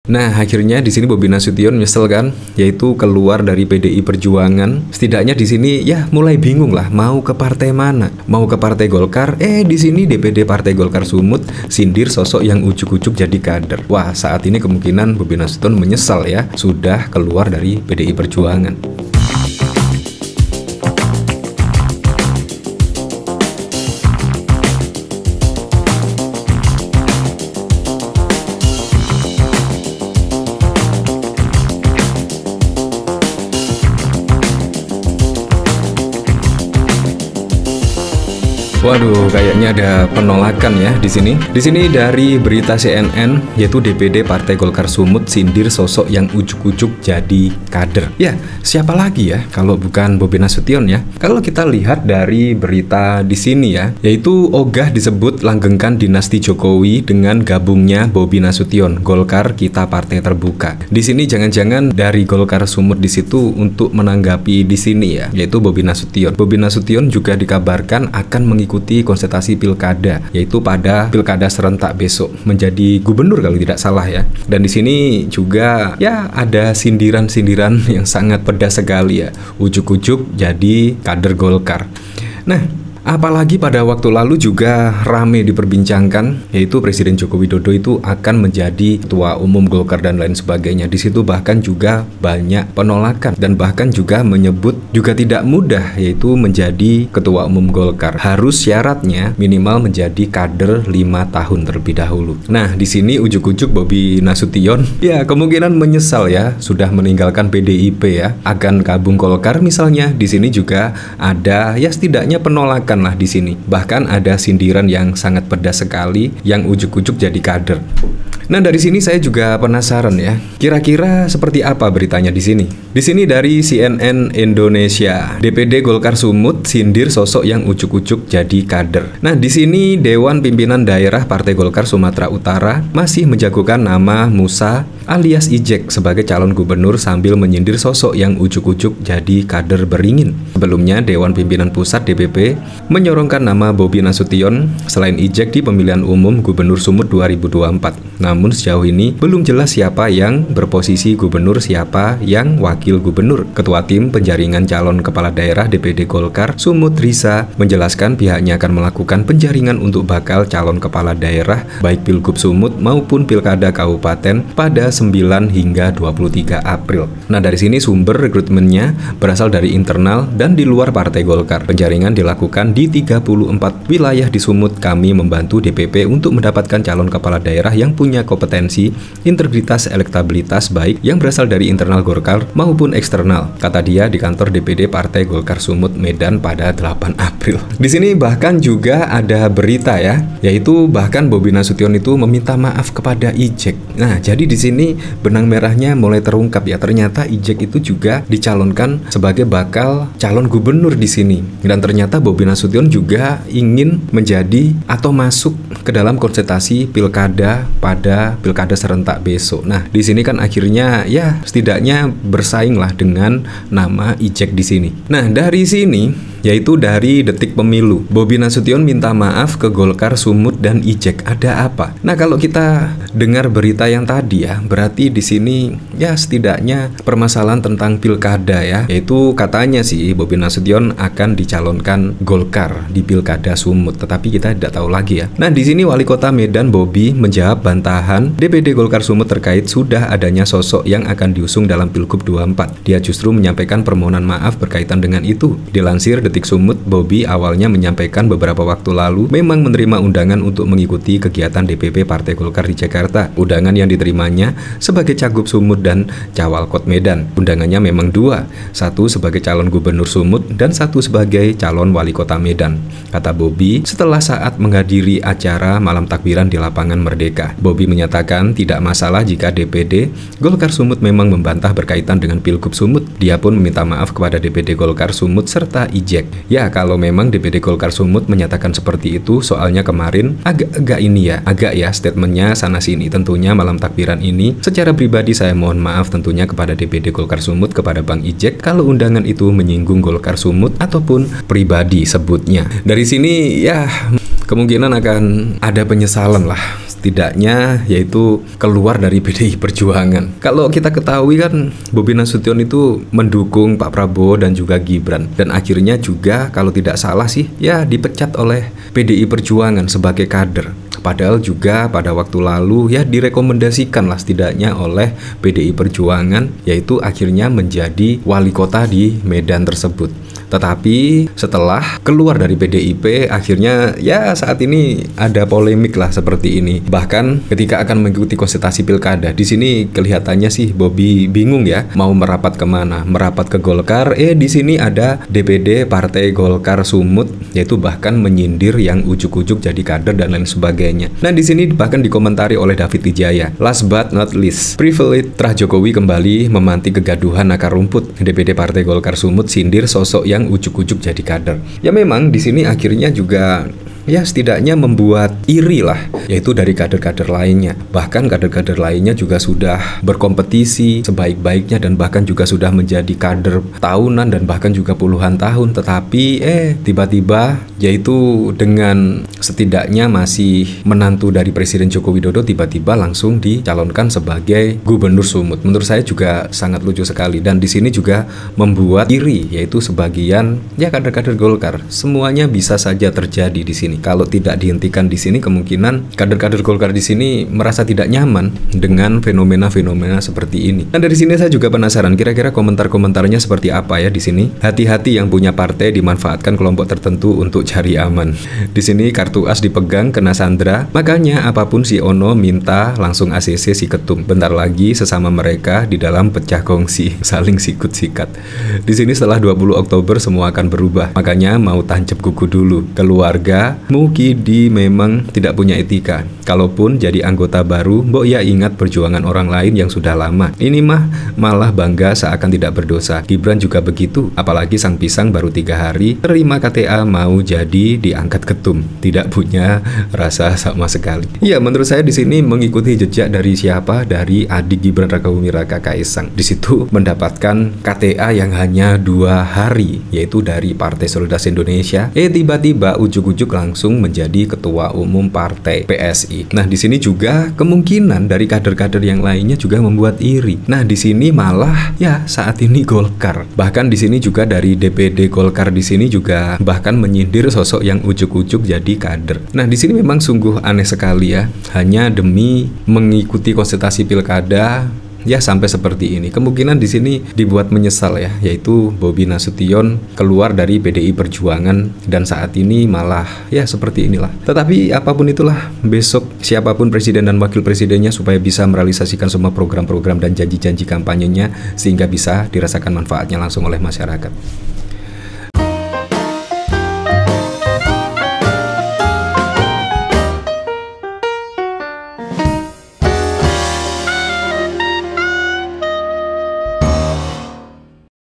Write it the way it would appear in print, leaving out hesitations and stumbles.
Nah, akhirnya di sini Bobi Nasution nyesel kan, yaitu keluar dari PDI Perjuangan. Setidaknya di sini ya mulai bingung lah mau ke partai mana. Mau ke Partai Golkar, di sini DPD Partai Golkar Sumut sindir sosok yang ujuk-ujuk jadi kader. Wah, saat ini kemungkinan Bobi Nasution menyesal ya sudah keluar dari PDI Perjuangan. Waduh, kayaknya ada penolakan ya di sini. Di sini dari berita CNN, yaitu DPD Partai Golkar Sumut sindir sosok yang ujuk-ujuk jadi kader. Ya, siapa lagi ya kalau bukan Bobi Nasution ya? Kalau kita lihat dari berita di sini ya, yaitu ogah disebut langgengkan dinasti Jokowi dengan gabungnya Bobi Nasution, Golkar Kita Partai Terbuka. Di sini jangan-jangan dari Golkar Sumut di situ untuk menanggapi di sini ya, yaitu Bobi Nasution. Bobi Nasution juga dikabarkan akan mengikuti konsultasi pilkada, yaitu pada pilkada serentak besok menjadi gubernur kalau tidak salah ya. Dan di sini juga ya ada sindiran-sindiran yang sangat pedas sekali ya, ujuk-ujuk jadi kader Golkar. Nah, apalagi pada waktu lalu juga rame diperbincangkan, yaitu Presiden Joko Widodo itu akan menjadi ketua umum Golkar dan lain sebagainya. Di situ bahkan juga banyak penolakan dan bahkan juga menyebut juga tidak mudah, yaitu menjadi ketua umum Golkar. Harus syaratnya minimal menjadi kader 5 tahun terlebih dahulu. Nah, di sini ujuk-ujuk Bobi Nasution ya kemungkinan menyesal ya sudah meninggalkan PDIP ya, akan gabung Golkar misalnya. Di sini juga ada ya setidaknya penolakan lah di sini. Bahkan ada sindiran yang sangat pedas sekali yang ujuk-ujuk jadi kader. Nah, dari sini saya juga penasaran ya. Kira-kira seperti apa beritanya di sini? Di sini dari CNN Indonesia. DPD Golkar Sumut sindir sosok yang ujuk-ujuk jadi kader. Nah, di sini Dewan Pimpinan Daerah Partai Golkar Sumatera Utara masih menjagokan nama Musa alias Ijek sebagai calon gubernur sambil menyindir sosok yang ujuk-ujuk jadi kader beringin. Sebelumnya Dewan Pimpinan Pusat DPP menyorongkan nama Bobi Nasution selain Ijek di pemilihan umum Gubernur Sumut 2024. Namun sejauh ini belum jelas siapa yang berposisi gubernur, siapa yang wakil gubernur. Ketua Tim Penjaringan Calon Kepala Daerah DPD Golkar Sumut Risa menjelaskan pihaknya akan melakukan penjaringan untuk bakal calon kepala daerah baik Pilgub Sumut maupun Pilkada Kabupaten pada 9 hingga 23 April. Nah, dari sini sumber rekrutmennya berasal dari internal dan di luar Partai Golkar. Penjaringan dilakukan di 34 wilayah di Sumut. Kami membantu DPP untuk mendapatkan calon kepala daerah yang punya kompetensi, integritas, elektabilitas baik yang berasal dari internal Golkar maupun eksternal, kata dia di kantor DPD Partai Golkar Sumut Medan pada 8 April. Di sini bahkan juga ada berita ya, yaitu bahkan Bobi Nasution itu meminta maaf kepada Ijek. Nah, jadi di sini benang merahnya mulai terungkap ya, ternyata Ijek itu juga dicalonkan sebagai bakal calon gubernur di sini. Dan ternyata Bobi Nasution juga ingin menjadi atau masuk ke dalam konsultasi pilkada pada pilkada serentak besok. Nah, di sini kan akhirnya ya setidaknya bersaing lah dengan nama Ijek di sini. Nah, dari sini yaitu dari Detik Pemilu, Bobi Nasution minta maaf ke Golkar, Sumut dan Ijek. Ada apa? Nah, kalau kita dengar berita yang tadi ya, berarti di sini ya setidaknya permasalahan tentang pilkada ya, yaitu katanya sih Bobi Nasution akan dicalonkan Golkar di pilkada Sumut, tetapi kita tidak tahu lagi ya. Nah, di sini Wali Kota Medan Bobi menjawab bantahan DPD Golkar Sumut terkait sudah adanya sosok yang akan diusung dalam Pilgub 24. Dia justru menyampaikan permohonan maaf berkaitan dengan itu. Dilansir Detik Sumut, Bobi awalnya menyampaikan beberapa waktu lalu memang menerima undangan untuk mengikuti kegiatan DPP Partai Golkar di Jakarta. Undangan yang diterimanya sebagai Cagup Sumut dan Cawalkot Medan. Undangannya memang dua, satu sebagai calon gubernur Sumut dan satu sebagai calon wali kota Medan, kata Bobi setelah saat menghadiri acara malam takbiran di lapangan Merdeka. Bobi menyatakan tidak masalah jika DPD Golkar Sumut memang membantah berkaitan dengan Pilgub Sumut. Dia pun meminta maaf kepada DPD Golkar Sumut serta Ijek. Ya, kalau memang DPD Golkar Sumut menyatakan seperti itu, soalnya kemarin agak ya statementnya sana sini. Tentunya malam takbiran ini secara pribadi saya mohon maaf tentunya kepada DPD Golkar Sumut, kepada Bang Ijek kalau undangan itu menyinggung Golkar Sumut ataupun pribadi sebutnya. Dari sini ya kemungkinan akan ada penyesalan lah setidaknya yaitu keluar dari PDI Perjuangan. Kalau kita ketahui kan Bobi Nasution itu mendukung Pak Prabowo dan juga Gibran, dan akhirnya juga kalau tidak salah sih ya dipecat oleh PDI Perjuangan sebagai kader. Padahal juga pada waktu lalu ya direkomendasikan lah setidaknya oleh PDI Perjuangan, yaitu akhirnya menjadi wali kota di Medan tersebut. Tetapi setelah keluar dari PDIP, akhirnya ya saat ini ada polemik lah seperti ini. Bahkan ketika akan mengikuti konsultasi pilkada, di sini kelihatannya sih Bobi bingung ya mau merapat kemana, merapat ke Golkar. Di sini ada DPD Partai Golkar Sumut, yaitu bahkan menyindir yang ujuk-ujuk jadi kader dan lain sebagainya. Nah di sini bahkan dikomentari oleh David Wijaya. Last but not least, privilege Trah Jokowi kembali memantik kegaduhan akar rumput. DPD Partai Golkar Sumut sindir sosok yang ujuk-ujuk jadi kader. Ya memang di sini akhirnya juga ya setidaknya membuat iri lah, yaitu dari kader-kader lainnya. Bahkan kader-kader lainnya juga sudah berkompetisi sebaik-baiknya dan bahkan juga sudah menjadi kader tahunan dan bahkan juga puluhan tahun. Tetapi tiba-tiba yaitu dengan setidaknya masih menantu dari Presiden Joko Widodo tiba-tiba langsung dicalonkan sebagai Gubernur Sumut. Menurut saya juga sangat lucu sekali, dan di sini juga membuat iri, yaitu sebagian ya kader-kader Golkar. Semuanya bisa saja terjadi di sini. Kalau tidak dihentikan di sini, kemungkinan kader-kader Golkar di sini merasa tidak nyaman dengan fenomena-fenomena seperti ini. Nah, dari sini saya juga penasaran kira-kira komentar-komentarnya seperti apa ya di sini. Hati-hati yang punya partai dimanfaatkan kelompok tertentu untuk cari aman. Di sini kartu as dipegang kena sandra, makanya apapun si Ono minta langsung ACC si ketum. Bentar lagi sesama mereka di dalam pecah kongsi, saling sikut-sikat. Di sini setelah 20 Oktober semua akan berubah. Makanya mau tancap kuku dulu. Keluarga Mukidi memang tidak punya etika. Kalaupun jadi anggota baru, mbok ya ingat perjuangan orang lain yang sudah lama. Ini mah malah bangga seakan tidak berdosa. Gibran juga begitu, apalagi sang pisang baru 3 hari terima KTA mau jadi diangkat ketum. Tidak punya rasa sama sekali. Ya menurut saya di sini mengikuti jejak dari siapa? Dari adik Gibran Rakabuming Raka Kaisang. Di situ mendapatkan KTA yang hanya 2 hari, yaitu dari Partai Solidaritas Indonesia. Tiba-tiba ujuk-ujuk langsung menjadi ketua umum partai PSI. Nah, di sini juga kemungkinan dari kader-kader yang lainnya juga membuat iri. Nah, di sini malah ya saat ini Golkar. Bahkan di sini juga dari DPD Golkar di sini juga bahkan menyindir sosok yang ujuk-ujuk jadi kader. Nah, di sini memang sungguh aneh sekali ya. Hanya demi mengikuti konsultasi pilkada ya sampai seperti ini. Kemungkinan di sini dibuat menyesal ya, yaitu Bobi Nasution keluar dari PDI Perjuangan dan saat ini malah ya seperti inilah. Tetapi apapun itulah, besok siapapun presiden dan wakil presidennya supaya bisa merealisasikan semua program-program dan janji-janji kampanyenya sehingga bisa dirasakan manfaatnya langsung oleh masyarakat.